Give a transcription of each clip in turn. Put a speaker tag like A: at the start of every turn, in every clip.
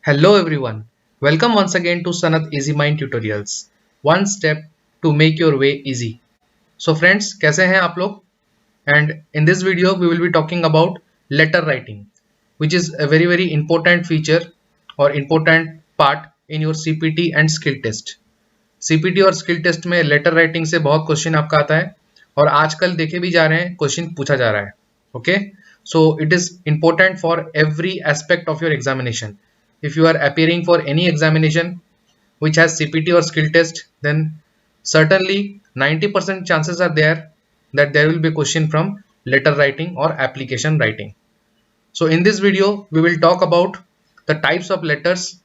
A: Hello everyone, welcome once again to Sanat Easy Mind Tutorials. One step to make your way easy. So friends, कैसे हैं आप लोग? And in this video we will be talking about letter writing, which is a very important feature or important part in your CPT and skill test. CPT और skill test में letter writing से बहुत question आपका आता है और आजकल देखे भी जा रहे हैं, क्वेश्चन पूछा जा रहा है. Okay, so it is important for every aspect of your examination. If you are appearing for any examination which has CPT or skill test, then certainly 90% chances are there that there will be a question from letter writing or application writing. So in this video we will talk about the types of letters,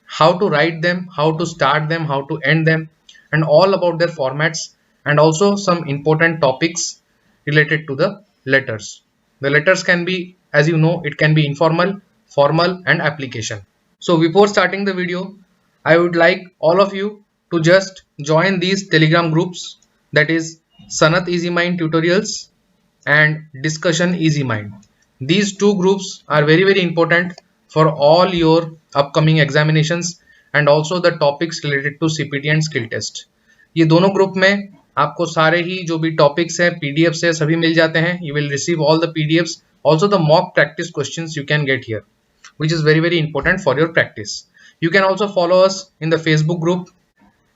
A: how to write them, how to start them, how to end them, and all about their formats, and also some important topics related to the letters. The letters can be, as you know, it can be informal, formal, and application. So before starting the video, I would like all of you to just join these Telegram groups, that is Sanat Easy Mind Tutorials and Discussion Easy Mind. These two groups are very important for all your upcoming examinations and also the topics related to CPT and skill test. ये दोनों group में आपको सारे ही जो भी topics है, PDF से सभी मिल जाते हैं. You will receive all the PDFs, also the mock practice questions you can get here, which is very important for your practice. You can also follow us in the Facebook group,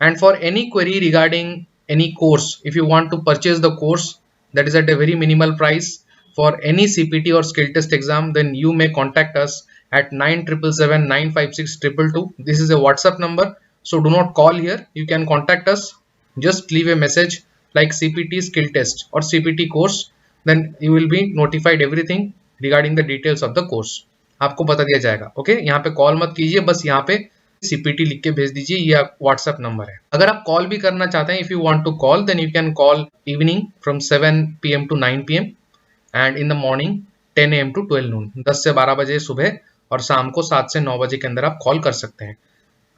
A: and for any query regarding any course, if you want to purchase the course that is at a very minimal price for any CPT or skill test exam, then you may contact us at 9777 956 222. This is a WhatsApp number, so do not call here. You can contact us, just leave a message like CPT skill test or CPT course, then you will be notified everything regarding the details of the course. आपको बता दिया जाएगा. Okay, यहाँ पे call मत कीजिए, बस यहाँ पे CPT लिख के भेज दीजिए. ये व्हाट्सएप नंबर है. अगर आप कॉल भी करना चाहते हैं, if you want to call, then you can call evening from 7 PM to 9 PM and in the morning 10 AM to 12 noon, 10 से 12 बजे सुबह, और शाम को 7 से 9 बजे के अंदर आप कॉल कर सकते हैं.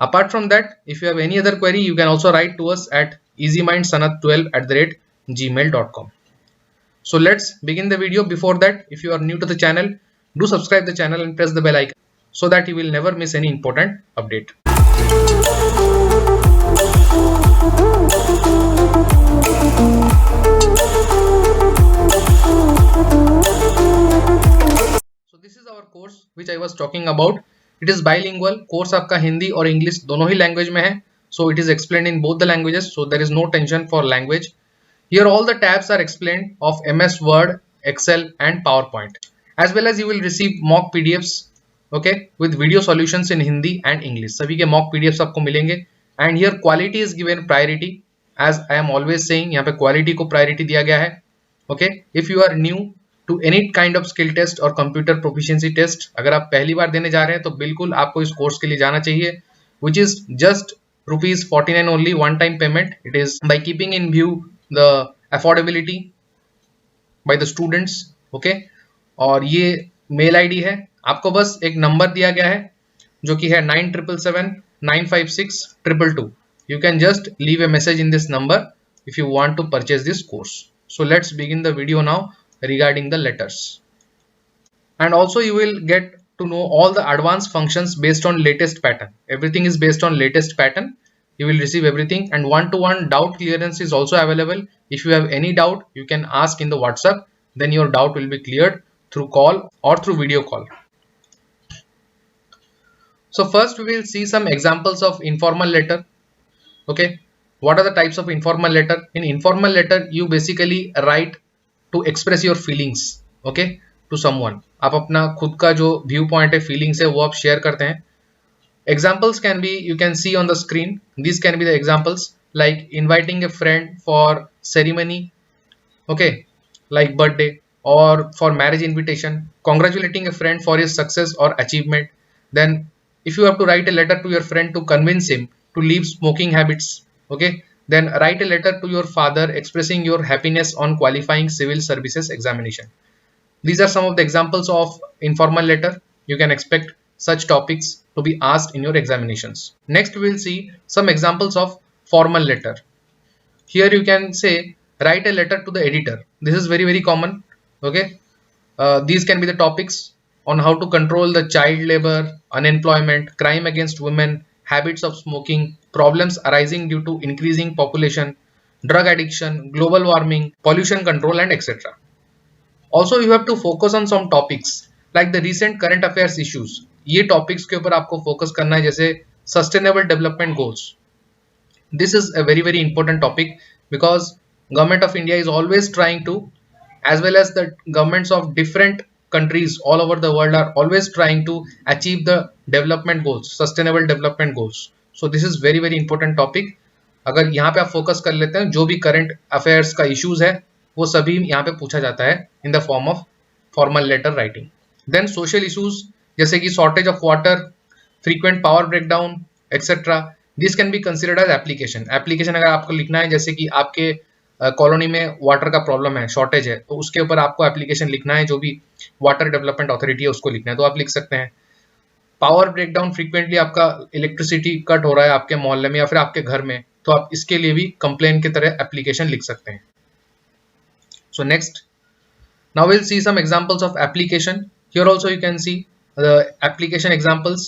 A: Apart from that, if you have any other query, you can also write to us at easymindsanat12@gmail.com. So let's begin the video. Before that, if you are new to the channel, do subscribe the channel and press the bell icon so that you will never miss any important update. So this is our course which I was talking about. It is bilingual course. आपका हिंदी और English दोनों ही language में है. So it is explained in both the languages, so there is no tension for language. Here all the tabs are explained of MS Word, Excel and PowerPoint. As well as you will receive mock PDFs, okay, with video solutions in Hindi and English. सभी के mock PDFs आपको मिलेंगे. And here quality is given priority. As I am always saying, यहाँ पे quality को priority दिया गया है. Okay, if you are new to any kind of skill test or computer proficiency test, अगर आप पहली बार देने जा रहे हैं तो बिल्कुल आपको इस कोर्स के लिए जाना चाहिए, which is just ₹49 only, one time payment. It is by keeping in view the affordability by the students. Okay, और ये मेल आईडी है. आपको बस एक नंबर दिया गया है जो कि है 9777 956 222. You can just leave a message in this number if you want to purchase this course. So let's begin the video now regarding the letters. And also you will get to know all the advanced functions based on latest pattern. Everything is based on latest pattern. You will receive everything, and one-to-one doubt clearance is also available. If you have any doubt, you can ask in the WhatsApp, then your doubt will be cleared through call or through video call. So first we will see some examples of informal letter. Okay, what are the types of informal letter? In informal letter you basically write to express your feelings, okay, to someone. आप अपना खुद का जो view point है, feelings है, वो आप share करते हैं. Examples can be, you can see on the screen. These can be the examples, like inviting a friend for ceremony, okay, like birthday, or for marriage invitation, congratulating a friend for his success or achievement. Then if you have to write a letter to your friend to convince him to leave smoking habits, okay, then write a letter to your father expressing your happiness on qualifying civil services examination. These are some of the examples of informal letter. You can expect such topics to be asked in your examinations. Next we will see some examples of formal letter. Here you can say write a letter to the editor. This is very common. Okay, these can be the topics on how to control the child labor, unemployment, crime against women, habits of smoking, problems arising due to increasing population, drug addiction, global warming, pollution control, and etc. Also, you have to focus on some topics like the recent current affairs issues. ये topics के ऊपर आपको focus करना है, जैसे sustainable development goals. This is a very very important topic because government of India is always trying to, as well as the governments of different countries all over the world are always trying to achieve the development goals, sustainable development goals. So this is very very important topic. अगर यहाँ पे आप focus कर लेते हैं, जो भी current affairs का इश्यूज है वो सभी यहाँ पे पूछा जाता है in the form of formal letter writing. Then social issues जैसे कि shortage of water, frequent power breakdown etcetera, this can be considered as application. Application अगर आपको लिखना है, जैसे कि आपके कॉलोनी में वाटर का प्रॉब्लम है, शॉर्टेज है, तो उसके ऊपर आपको एप्लीकेशन लिखना है, जो भी वाटर डेवलपमेंट अथॉरिटी है उसको लिखना है, तो आप लिख सकते हैं. पावर ब्रेकडाउन, फ्रीक्वेंटली आपका इलेक्ट्रिसिटी कट हो रहा है आपके मोहल्ले में या फिर आपके घर में, तो आप इसके लिए भी कंप्लेन की तरह एप्लीकेशन लिख सकते हैं. So next, now we'll see some examples of application. Here also you can see the application examples,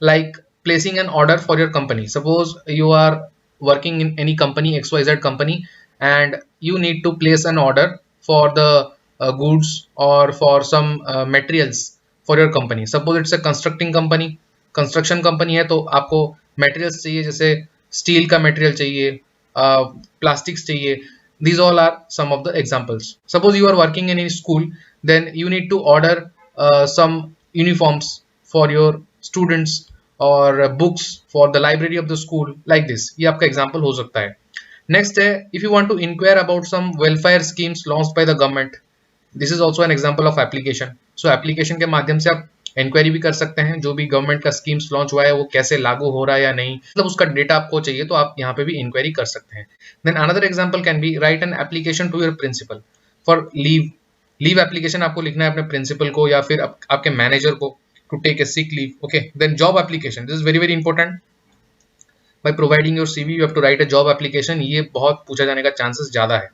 A: like placing an order for your company. Suppose you are working in any company, XYZ company, and you need to place an order for the goods or for some materials for your company. Suppose it's a construction company है, तो आपको materials चाहिए, जैसे steel का material चाहिए, plastics चाहिए. These all are some of the examples. Suppose you are working in a school, then you need to order some uniforms for your students or books for the library of the school, like this. ये आपका example हो सकता है. Next है, if you want to inquire about some welfare schemes launched by the government, this is also an example of application. So application के माध्यम से आप इंक्वायरी भी कर सकते हैं, जो भी गवर्नमेंट का स्कीम्स लॉन्च हुआ है वो कैसे लागू हो रहा है या नहीं, मतलब उसका डेटा आपको चाहिए, तो आप यहाँ पे भी इंक्वायरी कर सकते हैं. Then another example can be write an application to your principal for leave. Leave application आपको लिखना है अपने प्रिंसिपल को या फिर आपके मैनेजर को to take a sick leave. Okay, then job application, this is very very important. By providing your CV you have to write a job application. ये बहुत पूछा जाने का चांसेस ज्यादा है.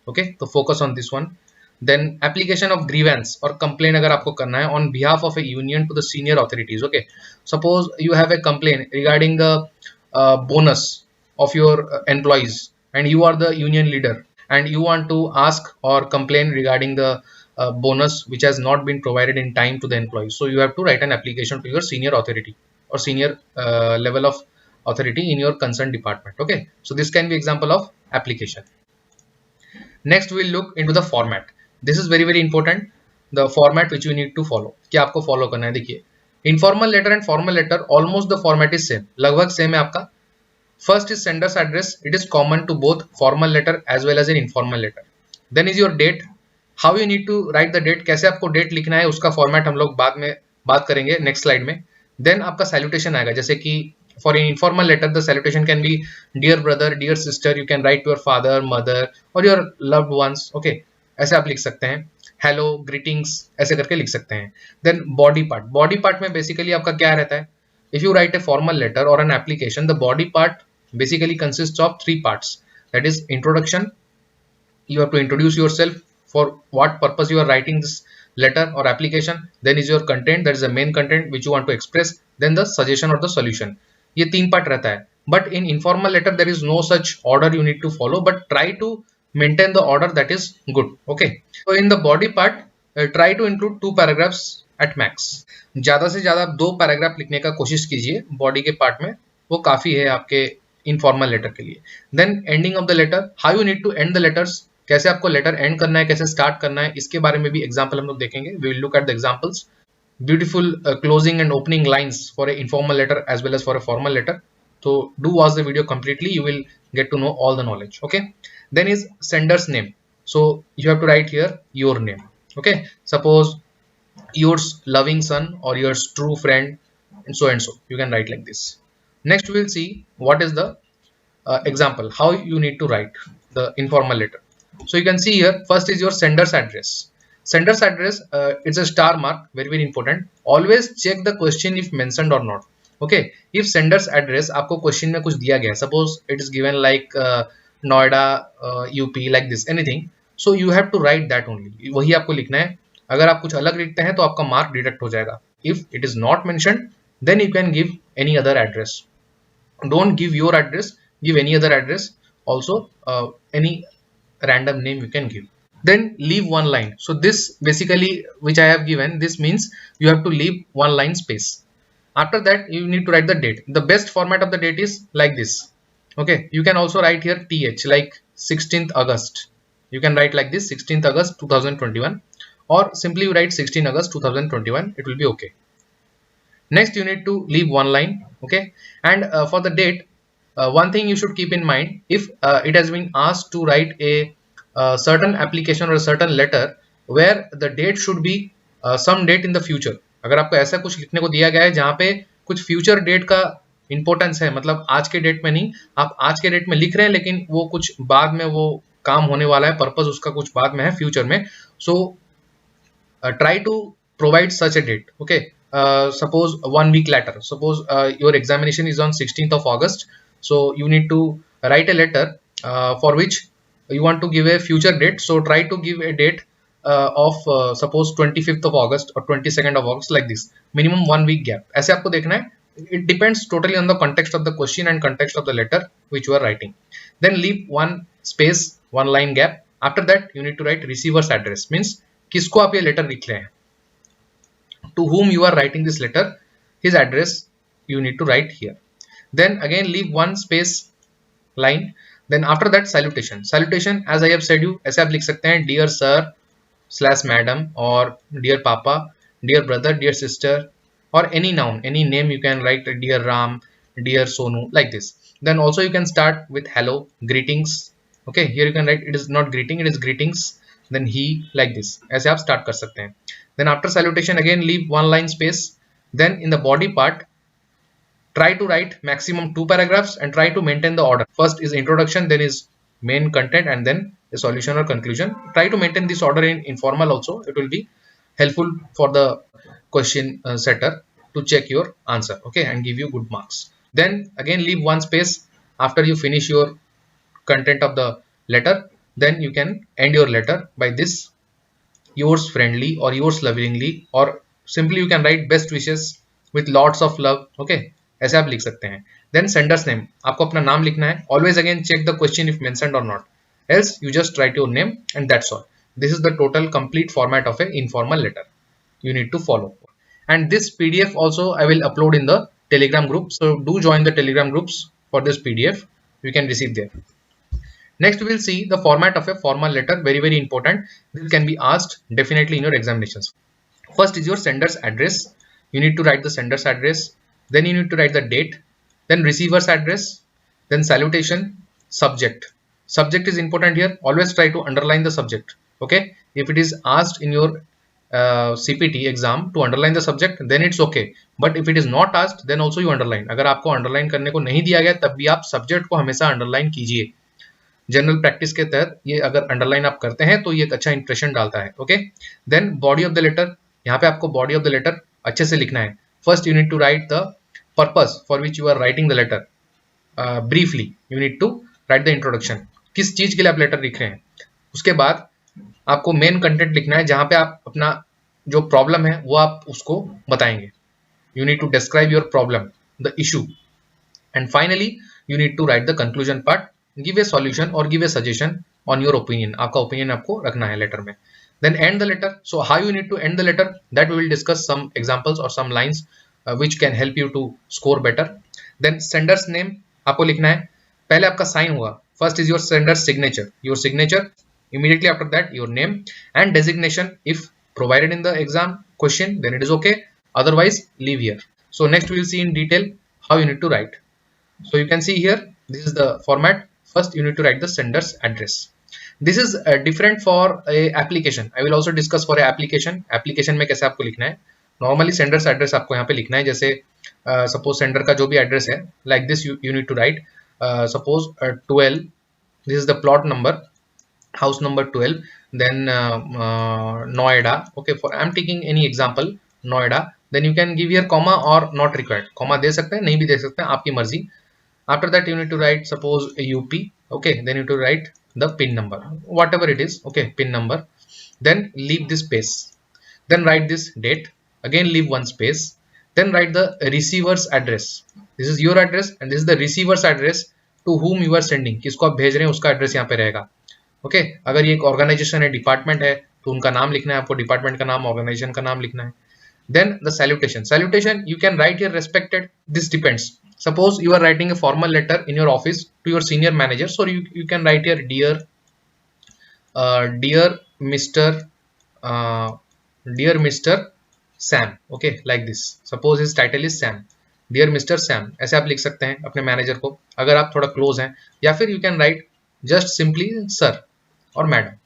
A: ओके, तो focus on this one. Then application of grievance or complaint अगर आपको करना है on behalf of a union to the senior authorities. Okay, suppose you have a complaint regarding the bonus of your employees and you are the union leader and you want to ask or complain regarding the bonus which has not been provided in time to the employees. So you have to write an application to your senior authority or senior level of authority in your concerned department. Okay, so this can be example of application. Next we'll look into the format. This is very very important, the format which you need to follow. क्या आपको follow करना है. देखिए, informal letter and formal letter almost the format is same, लगभग same है आपका. First is sender's address. It is common to both formal letter as well as an informal letter. Then is your date. How you need to write the date, कैसे आपको date लिखना है, उसका format हम लोग बाद में बात करेंगे next slide में. Then आपका salutation आएगा, जैसे कि for an informal letter the salutation can be dear brother, dear sister. You can write to your father, mother or your loved ones. Okay, ऐसे आप लिख सकते हैं. हेलो, ग्रीटिंग्स, ऐसे करके लिख सकते हैं. Then body part. Body part में बेसिकली आपका क्या रहता है, if you write a formal letter और an application, the body part basically consist of 3 parts. That is introduction. You have to introduce yourself, for what purpose you are writing this letter or application. Then is your content, that is the main content which you want to express. Then the suggestion or the solution. ये 3 part रहता है. But in informal letter there is no such order you need to follow, but try to maintain the order that is good. Okay, so in the body part try to include 2 paragraphs at max. ज्यादा से ज्यादा 2 paragraph लिखने का कोशिश कीजिए body के part में, वो काफी है आपके इनफॉर्मल लेटर के लिए. Then ending of the letter, how you need to end the letters, कैसे आपको लेटर एंड करना है, कैसे स्टार्ट करना है, इसके बारे में भी एग्जाम्पल हम लोग देखेंगे. We will look at the examples. Beautiful closing and opening lines for a informal letter as well as for a formal letter. So do watch the video completely, you will get to know all the knowledge. Okay, then is sender's name. So you have to write here your name. Okay, suppose your loving son or your true friend and so you can write like this. Next we will see what is the example, how you need to write the informal letter. So you can see here, first is your sender's address. Sender's address, it's a star mark, very very important. Always check the question if mentioned or not. Okay, if sender's address आपको question में कुछ दिया गया है, suppose it is given like Noida UP like this anything, so you have to write that only, वही आपको लिखना है. अगर आप कुछ अलग लिखते हैं तो आपका मार्क डिडक्ट हो जाएगा. If it is not mentioned then you can give any other address. Don't give your address, give any other address. Also any random name you can give. Then leave one line. So this basically which I have given, this means you have to leave one line space. After that you need to write the date. The best format of the date is like this. Okay, you can also write here th, like 16th August. You can write like this, 16th August 2021, or simply you write 16 August 2021. It will be okay. Next you need to leave one line. Okay, and for the date, one thing you should keep in mind, if it has been asked to write a certain application or a certain letter where the date should be some date in the future. अगर आपको ऐसा कुछ लिखने को दिया गया है जहाँ पे कुछ फ्यूचर डेट का इंपॉर्टेंस है, मतलब आज के डेट में नहीं, आप आज के डेट में लिख रहे हैं लेकिन वो कुछ बाद में वो काम होने वाला है, पर्पस उसका कुछ बाद में है फ्यूचर में. So try to provide such a date. Okay, suppose 1 week later, suppose your examination is on 16th of August, so you need to write a letter for which you want to give a future date. So try to give a date of suppose 25th of August or 22nd of August, like this, minimum 1 week gap. ऐसे आपको देखना है. It depends totally on the context of the question and context of the letter which you are writing. Then leave one space, one line gap. After that you need to write receiver's address, means किसको आप ये letter लिख रहे हैं, to whom you are writing this letter, his address you need to write here. Then again leave one space line. Then after that salutation. Salutation as I have said you, ऐसे आप लिख सकते हैं dear sir / madam, or dear papa, dear brother, dear sister, or any noun, any name you can write, dear Ram, dear Sonu, like this. Then also you can start with hello, greetings. Okay, here you can write it is not greeting, it is greetings. Then he, like this. ऐसे आप start कर सकते हैं. Then after salutation again leave one line space. Then in the body part try to write maximum 2 paragraphs and try to maintain the order. First is introduction, then is main content, and then a solution or conclusion. Try to maintain this order in informal also. It will be helpful for the question setter to check your answer, okay, and give you good marks. Then again leave one space after you finish your content of the letter. Then you can end your letter by this, yours friendly or yours lovingly, or simply you can write best wishes with lots of love. Okay, ऐसे आप लिख सकते हैं. Then sender's name, आपको अपना नाम लिखना है. Always again check the question if mentioned or not, else you just write your name and that's all. This is the total complete format of a informal letter you need to follow. And this PDF also I will upload in the Telegram group, so do join the Telegram groups for this PDF. You can receive there. Next we will see the format of a formal letter, very very important. This can be asked definitely in your examinations. First is your sender's address. You need to write the sender's address. Then you need to write the date. Then receiver's address. Then salutation. Subject. Subject is important here. Always try to underline the subject. Okay. If it is asked in your CPT exam to underline the subject, then it's okay. But if it is not asked, then also you underline. अगर आपको underline करने को नहीं दिया गया तब भी आप subject को हमेशा underline कीजिए. जनरल प्रैक्टिस के तहत ये अगर अंडरलाइन आप करते हैं तो ये एक अच्छा इंप्रेशन डालता है. Okay, then body of the letter. यहाँ पे आपको बॉडी ऑफ द लेटर अच्छे से लिखना है. First you need to write the purpose for which you are writing the letter. Briefly you need to write the introduction, किस चीज के लिए आप लेटर लिख रहे हैं. उसके बाद आपको मेन कंटेंट लिखना है जहाँ पे आप अपना जो प्रॉब्लम है वो आप उसको बताएंगे. You need to describe your problem, the issue, and finally you need to write the conclusion part. Give a solution or give a suggestion on your opinion. आपका opinion आपको रखना है लेटर में. Then end the letter. So how you need to end the letter, that we will discuss some examples or some lines which can help you to score better. Then sender's name आपको लिखना है. पहले आपका sign होगा. First is your sender's signature. Your signature. Immediately after that your name and designation. If provided in the exam question, then it is okay. Otherwise leave here. So next we will see in detail how you need to write. So you can see here, this is the format. First you need to write the sender's address. This is different for a application. I will also discuss for a application. Application में कैसे आपको लिखना है. Normally sender's address आपको यहाँ पे लिखना है. जैसे suppose sender का जो भी address है, like this you need to write. Suppose 12. This is the plot number, house number 12. Then Noida. Okay, for I am taking any example, Noida. Then you can give here comma or not required. Comma दे सकते हैं, नहीं भी दे सकते हैं, आपकी मर्जी. After that you need to write suppose a UP. Okay, then you need to write the pin number, whatever it is. Okay, pin number. Then leave this space. then write this date, again leave one space, then write the receiver's address. This is your address and this is the receiver's address to whom you are sending, किसको आप भेज रहे हैं उसका address यहाँ पे रहेगा. Okay अगर ये एक ऑर्गेनाइजेशन है, डिपार्टमेंट है, तो उनका नाम लिखना है आपको, डिपार्टमेंट का नाम, ऑर्गेनाइजेशन का नाम लिखना है. Then the salutation you can write here respected. This depends. Suppose you are writing a formal letter in your office to your senior manager, so you can write here dear Mr. Sam. Okay, like this. Suppose his title is Sam. Dear Mr. Sam. ऐसे आप लिख सकते हैं अपने manager को अगर आप थोड़ा क्लोज हैं, या फिर you can write just simply sir or madam.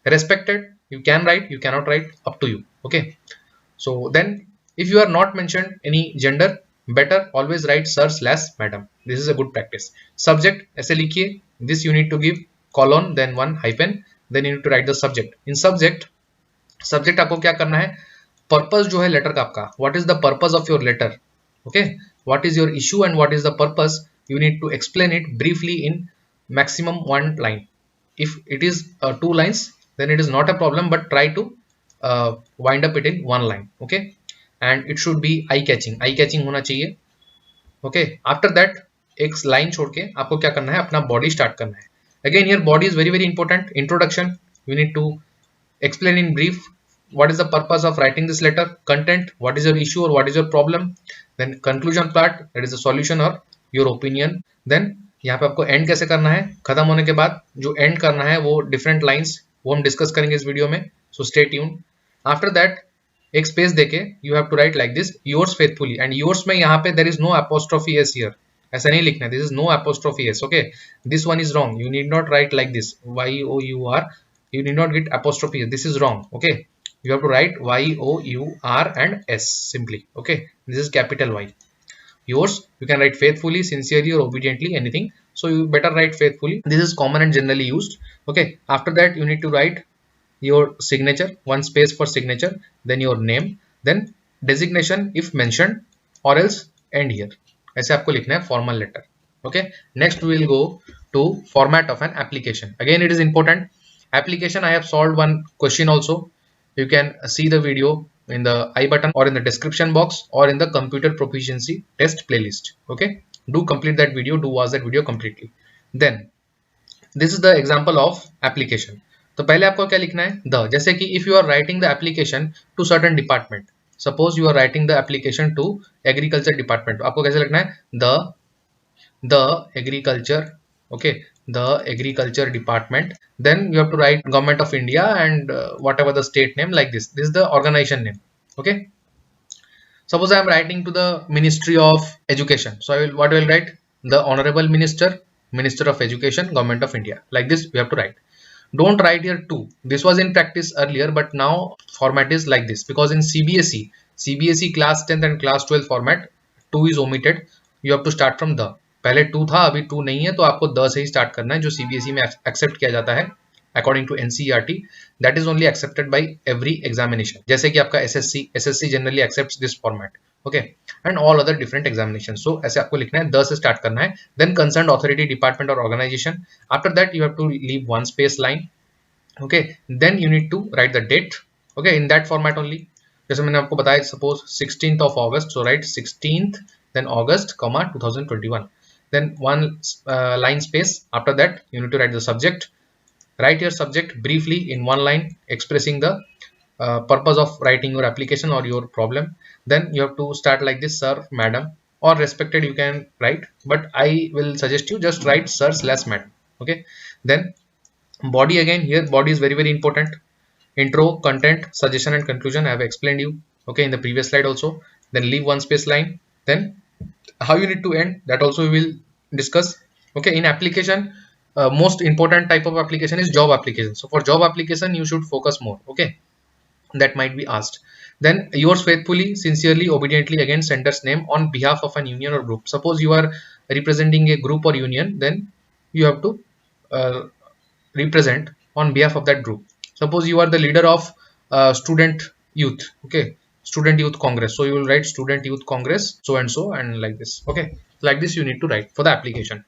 A: Respected you can write, you cannot write, up to you. Okay, so then if you are not mentioned any gender, better always write sir/madam. This is a good practice. Subject ऐसे लिखिए, this you need to give colon then one hyphen, then you need to write the subject. In subject आपको क्या करना है, purpose जो है letter का आपका, what is the purpose of your letter, okay, what is your issue and what is the purpose, you need to explain it briefly in maximum one line. If it is 2 lines then it is not a problem, but try to wind up it in 1 line. Okay, and it should be eye catching होना चाहिए. Okay, after that एक line छोड़ के आपको क्या करना है, अपना बॉडी स्टार्ट करना है. Again here body is very important. Introduction you need to explain in brief what is the purpose of writing this letter, content, what is your issue or what is your problem, then conclusion part, that is the solution or your opinion. Then यहाँ पे आपको and कैसे करना है, खत्म होने के बाद जो एंड करना है वो डिफरेंट लाइंस, वो हम डिस्कस करेंगे इस वीडियो में, so stay tune. After that एक स्पेस देके you have to write like this, yours faithfully. And yours में यहाँ पे there is no apostrophe S here, ऐसा नहीं लिखना है, this is no apostrophe S. Okay, this one is wrong, you need not write like this YOUR, you need not get apostrophe, this is wrong. Okay, you have to write YOUR and S simply. Okay, this is capital Y. Yours you can write faithfully, sincerely or obediently, anything, so you better write faithfully. This is common and generally used. Okay, after that you need to write your signature, one space for signature, then your name, then designation if mentioned, or else end here. ऐसे आपको लिखना है formal letter. Okay, next we will go to format of an application. Again it is important. Application I have solved one question also. You can see the video in the I button or in the description box or in the computer proficiency test playlist. Okay, do complete that video, do watch that video completely. Then this is the example of application. तो पहले आपको क्या लिखना है, the. जैसे कि if you are writing the application to certain department, suppose you are writing the application to agriculture department, तो आपको कैसे लिखना है, the agriculture. Okay, the agriculture department. Then you have to write government of India and whatever the state name, like this. This is the organization name. Okay, suppose I am writing to the Ministry of Education, so what I will write, the honorable minister of education, government of India, like this we have to write. Don't write here 2. This was in practice earlier, but now format is like this, because in CBSE class 10th and class 12 format 2 is omitted. You have to start from the. पहले 2 था, अभी 2 नहीं है, तो आपको the से ही start करना है, जो सीबीएसई में एक्सेप्ट किया जाता है according to NCERT. That is only accepted by every examination, जैसे कि आपका SSC generally accepts this format. Okay, and all other different examination. So ऐसे आपको लिखना है, द से स्टार्ट करना है, देन कंसर्न्ड अथॉरिटी, डिपार्टमेंट और organisation. After that you have to leave one space line. Okay, then you need to write the date. Okay, in that format only. जैसे मैंने आपको बताया, suppose 16th of August, so write 16th then August, 2021. Then one line space. After that you need to write the subject. Write your subject briefly in 1 line, expressing the purpose of writing your application or your problem. Then you have to start like this, sir, madam, or respected you can write, but I will suggest you just write sir/madam. Okay, then body. Again here body is very important. Intro, content, suggestion and conclusion I have explained you, okay, in the previous slide also. Then leave one space line. Then how you need to end, that also we will discuss. Okay, in application most important type of application is job application. So for job application you should focus more. Okay, that might be asked. Then yours faithfully, sincerely, obediently, again sender's name, on behalf of an union or group. Suppose you are representing a group or union, then you have to represent on behalf of that group. Suppose you are the leader of student youth, okay, student youth congress, so you will write student youth congress so and like this. Okay, like this you need to write for the application.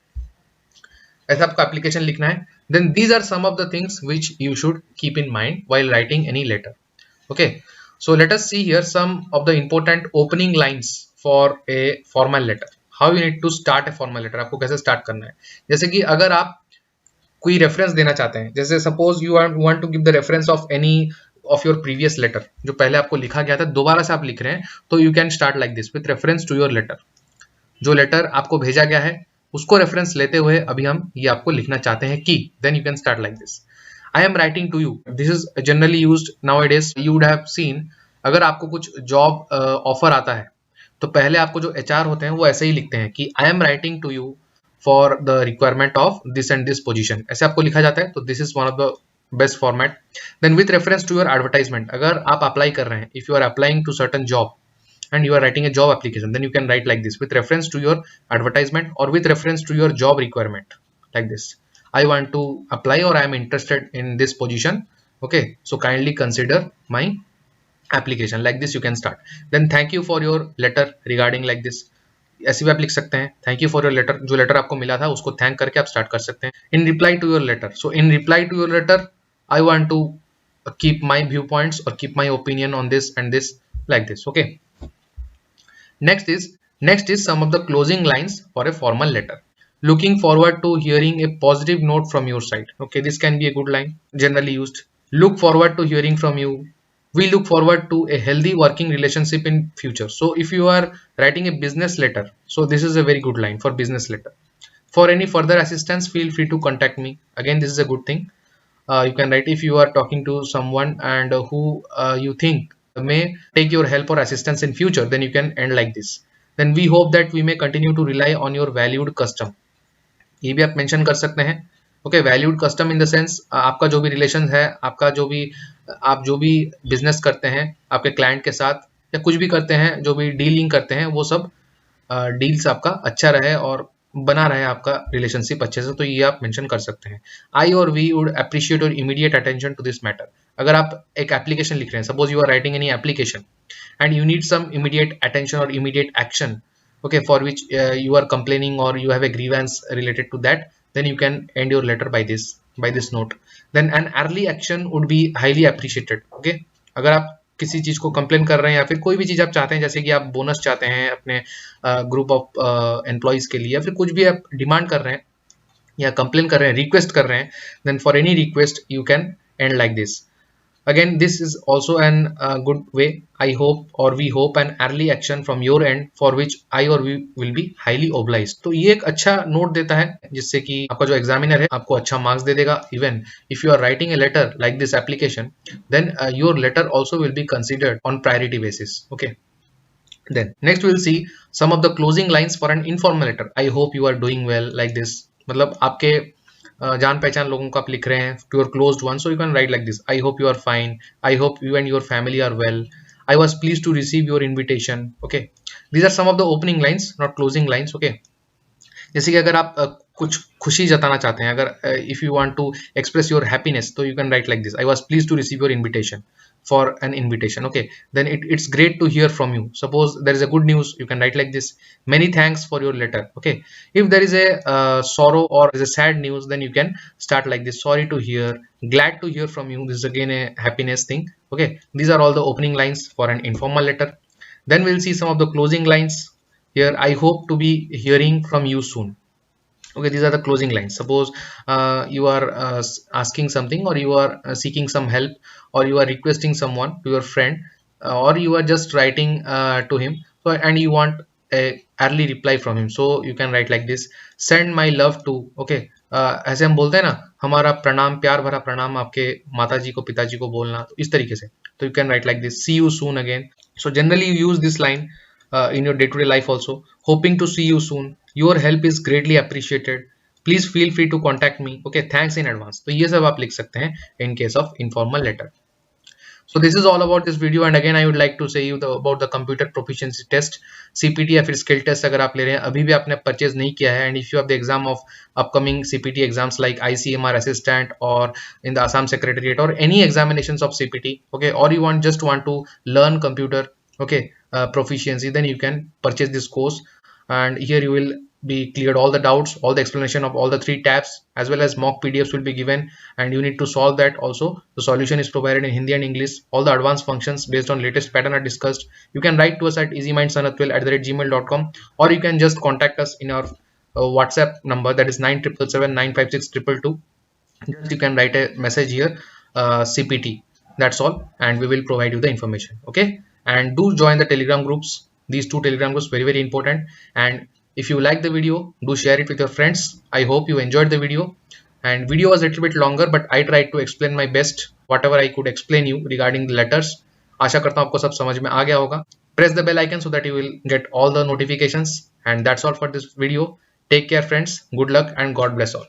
A: ऐसा आपका application लिखना है. Then these are some of the things which you should keep in mind while writing any letter. Okay, So let us see here some of the important opening lines for a formal letter. How you need to start a formal letter, आपको कैसे start करना है. जैसे कि अगर आप कोई reference देना चाहते हैं, जैसे suppose you want to give the reference of any of your previous letter, जो पहले आपको लिखा गया था दोबारा से आप लिख रहे हैं, तो you can start like this with reference to your letter. जो लेटर आपको भेजा गया है उसको रेफरेंस लेते हुए अभी हम ये आपको लिखना चाहते हैं कि, then you can start like this. I am writing to you. This is generally used nowadays. You would have seen, अगर आपको कुछ जॉब ऑफर आता है तो पहले आपको जो HR होते हैं वो ऐसे ही लिखते हैं कि I am writing to you for the requirement of this and this position. ऐसे आपको लिखा जाता है. तो this is one of the best format. Then with reference to your advertisement, अगर आप अप्लाई कर रहे हैं, if you are applying to certain job and you are writing a job application, then you can write like this with reference to your advertisement or with reference to your job requirement, like this. I want to apply or I am interested in this position. Okay, so kindly consider my application. Like this you can start. Then thank you for your letter regarding like this. ऐसे भी आप लिख सकते हैं thank you for your letter. जो letter आपको मिला था उसको थैंक करके आप स्टार्ट कर सकते हैं. In reply to your letter, so in reply to your letter I want to keep my viewpoints or keep my opinion on this and this, like this. Okay, next is some of the closing lines for a formal letter. Looking forward to hearing a positive note from your side. Okay, this can be a good line, generally used. Look forward to hearing from you. We look forward to a healthy working relationship in future. So if you are writing a business letter, so this is a very good line for business letter. For any further assistance, feel free to contact me. Again, this is a good thing. You can write if you are talking to someone and who you think may take your help or assistance in future, then you can end like this. Then we hope that we may continue to rely on your valued custom. ये भी आप mention कर सकते हैं. Okay, valued custom in the sense आपका जो भी relation है, आपका जो भी आप जो भी बिजनेस करते हैं आपके क्लाइंट के साथ या कुछ भी करते हैं, जो भी डीलिंग करते हैं, वो सब डील्स आपका अच्छा रहे और बना रहे आपका रिलेशनशिप अच्छे से, तो ये आप मेंशन कर सकते हैं. आई और we would appreciate your immediate attention to this matter. अगर आप एक एप्लीकेशन लिख रहे हैं, suppose you are writing any application and you need some immediate attention और immediate action, okay, for which you are complaining or you have a grievance related to that, then you can end your letter by this note. Then an early action would be highly appreciated. Okay, अगर आप किसी चीज को complain कर रहे हैं या फिर कोई भी चीज आप चाहते हैं, जैसे कि आप बोनस चाहते हैं अपने ग्रुप ऑफ एम्प्लॉइज के लिए, या फिर कुछ भी आप डिमांड कर रहे हैं या कंप्लेन कर रहे हैं, रिक्वेस्ट कर रहे हैं, then for any request you can end like this. Again, this is also an good way. I hope or we hope an early action from your end for which I or we will be highly obliged. तो ये एक अच्छा note देता है जिससे कि आपका जो एग्जामिनर है आपको अच्छा मार्क्स दे देगा. Even if you are writing a letter like this application, then your letter also will be considered on priority basis. Okay. Then next we'll see some of the closing lines for an informal letter. I hope you are doing well, like this. मतलब आपके जान पहचान लोगों को आप लिख रहे हैं, to your closed one, so you can write like this. I hope you are fine. I hope you and your family are well. I was pleased to receive your invitation. Okay, these are some of the opening lines, not closing lines. Okay, जैसे कि अगर आप कुछ खुशी जताना चाहते हैं, अगर if you want to express your happiness, तो you can write like this. I was pleased to receive your invitation for an invitation. Okay, then it's great to hear from you. Suppose there is a good news, you can write like this. Many thanks for your letter. Okay, if there is a sorrow or there is a sad news, then you can start like this. Sorry to hear, glad to hear from you. This is again a happiness thing. Okay, these are all the opening lines for an informal letter. Then we'll see some of the closing lines here. I hope to be hearing from you soon. Okay, these are the closing lines. Suppose you are asking something, or you are seeking some help, or you are requesting someone to your friend, or you are just writing to him, so and you want a early reply from him, so you can write like this. Send my love to. Okay, ऐसे हम बोलते हैं ना, हमारा प्रणाम, प्यार भरा प्रणाम आपके माताजी को, पिताजी को बोलना, तो इस तरीके से. तो you can write like this. See you soon again. So generally you use this line in your day-to-day life also. Hoping to see you soon. Your help is greatly appreciated. Please feel free to contact me. Okay, thanks in advance. तो ये सब आप लिख सकते हैं in case of informal letter. So this is all about this video, and again I would like to say you about the computer proficiency test, CPT या फिर skill test. अगर आप ले रहे हैं, अभी भी आपने परचेज नहीं किया है, and if you have the exam of upcoming CPT exams like ICMR assistant or in the Assam Secretariat or any examinations of CPT, okay, or you just want to learn computer, okay, proficiency, then you can purchase this course, and here you will be cleared all the doubts, all the explanation of all the 3 tabs, as well as mock PDFs will be given and you need to solve that also. The solution is provided in Hindi and English. All the advanced functions based on latest pattern are discussed. You can write to us at easymindsanat12@gmail.com, or you can just contact us in our WhatsApp number, that is 9777956222. Just you can write a message here, CPT, that's all, and we will provide you the information. Okay, and do join the Telegram groups. These 2 Telegram groups very important. And if you like the video, do share it with your friends. I hope you enjoyed the video, and video was a little bit longer, but I tried to explain my best, whatever I could explain you regarding the letters. आशा करता हूँ आपको सब समझ में आ गया होगा. Press the bell icon so that you will get all the notifications. And that's all for this video. Take care friends, good luck and God bless all.